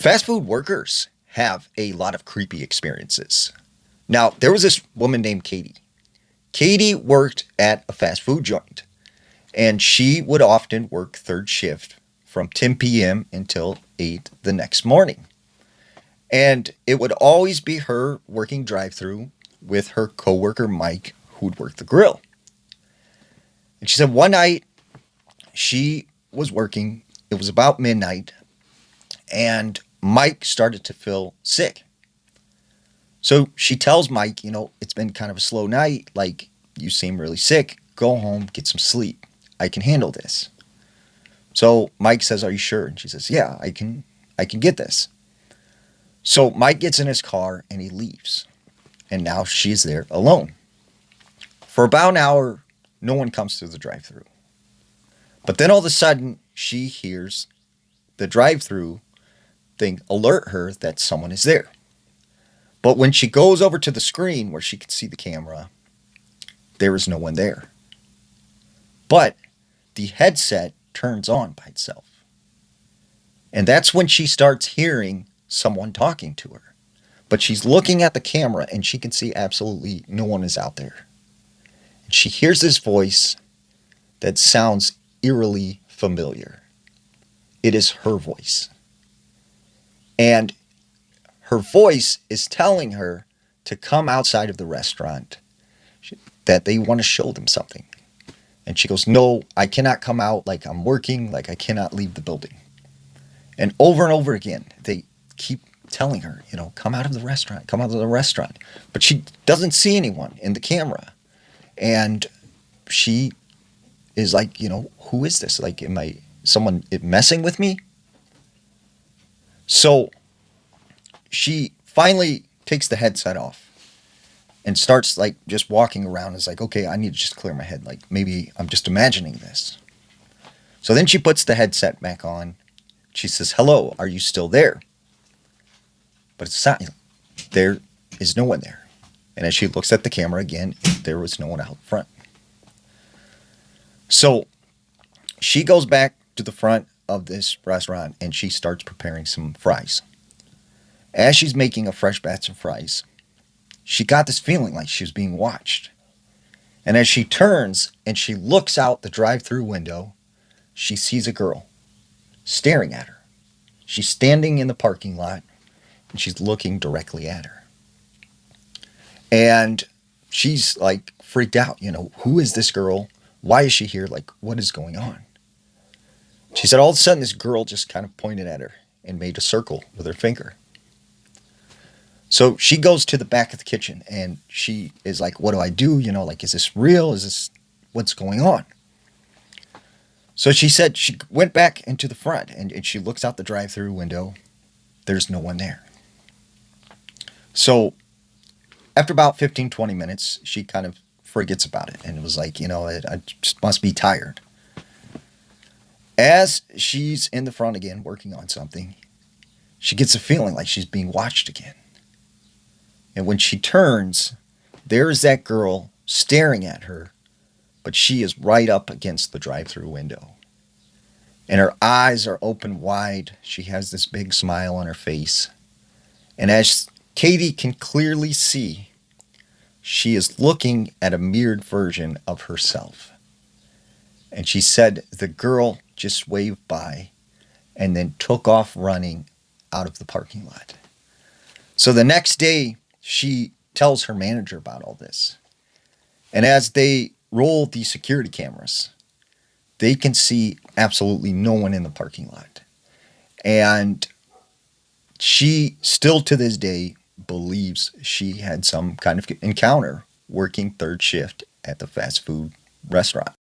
Fast food workers have a lot of creepy experiences. Now, there was this woman named Katie. Katie worked at a fast food joint, and she would often work third shift from 10 p.m. until 8 the next morning. And it would always be her working drive through with her coworker Mike, who'd work the grill. And she said one night she was working, it was about midnight, and Mike started to feel sick. So she tells Mike, it's been kind of a slow night. Like, you seem really sick. Go home, get some sleep. I can handle this. So Mike says, are you sure? And she says, yeah, I can get this. So Mike gets in his car and he leaves. And now she's there alone. For about an hour, no one comes through the drive-thru. But then all of a sudden, she hears the drive-thru thing alert her that someone is there. But when she goes over to the screen where she can see the camera, there is no one there. But the headset turns on by itself. And that's when she starts hearing someone talking to her. But she's looking at the camera and she can see absolutely no one is out there. And she hears this voice that sounds eerily familiar. It is her voice. And her voice is telling her to come outside of the restaurant, that they want to show them something. And she goes, no, I cannot come out, like I'm working, like I cannot leave the building. And over again, they keep telling her, come out of the restaurant, come out of the restaurant. But she doesn't see anyone in the camera. And she is like, who is this? Like, am I someone messing with me? So she finally takes the headset off and starts like just walking around. It's like, okay, I need to just clear my head. Like, maybe I'm just imagining this. So then she puts the headset back on. She says, hello, are you still there? But it's not, there is no one there. And as she looks at the camera again, there was no one out front. So she goes back to the front of this restaurant and she starts preparing some fries. As she's making a fresh batch of fries, she got this feeling like she was being watched. And as she turns and she looks out the drive-through window, she sees a girl staring at her. She's standing in the parking lot and she's looking directly at her. And she's like freaked out, who is this girl? Why is she here? Like, what is going on? She said all of a sudden this girl just kind of pointed at her and made a circle with her finger. So she goes to the back of the kitchen and she is like, what do I do? Like, is this real? Is this what's going on? So she said she went back into the front and she looks out the drive-through window. There's no one there. So after about 15, 20 minutes, she kind of forgets about it. And it was like, I just must be tired. As she's in the front again, working on something, she gets a feeling like she's being watched again. And when she turns, there's that girl staring at her, but she is right up against the drive-through window. And her eyes are open wide. She has this big smile on her face. And as Katie can clearly see, she is looking at a mirrored version of herself. And she said the girl just waved by and then took off running out of the parking lot. So the next day, she tells her manager about all this. And as they roll the security cameras, they can see absolutely no one in the parking lot. And she still to this day believes she had some kind of encounter working third shift at the fast food restaurant.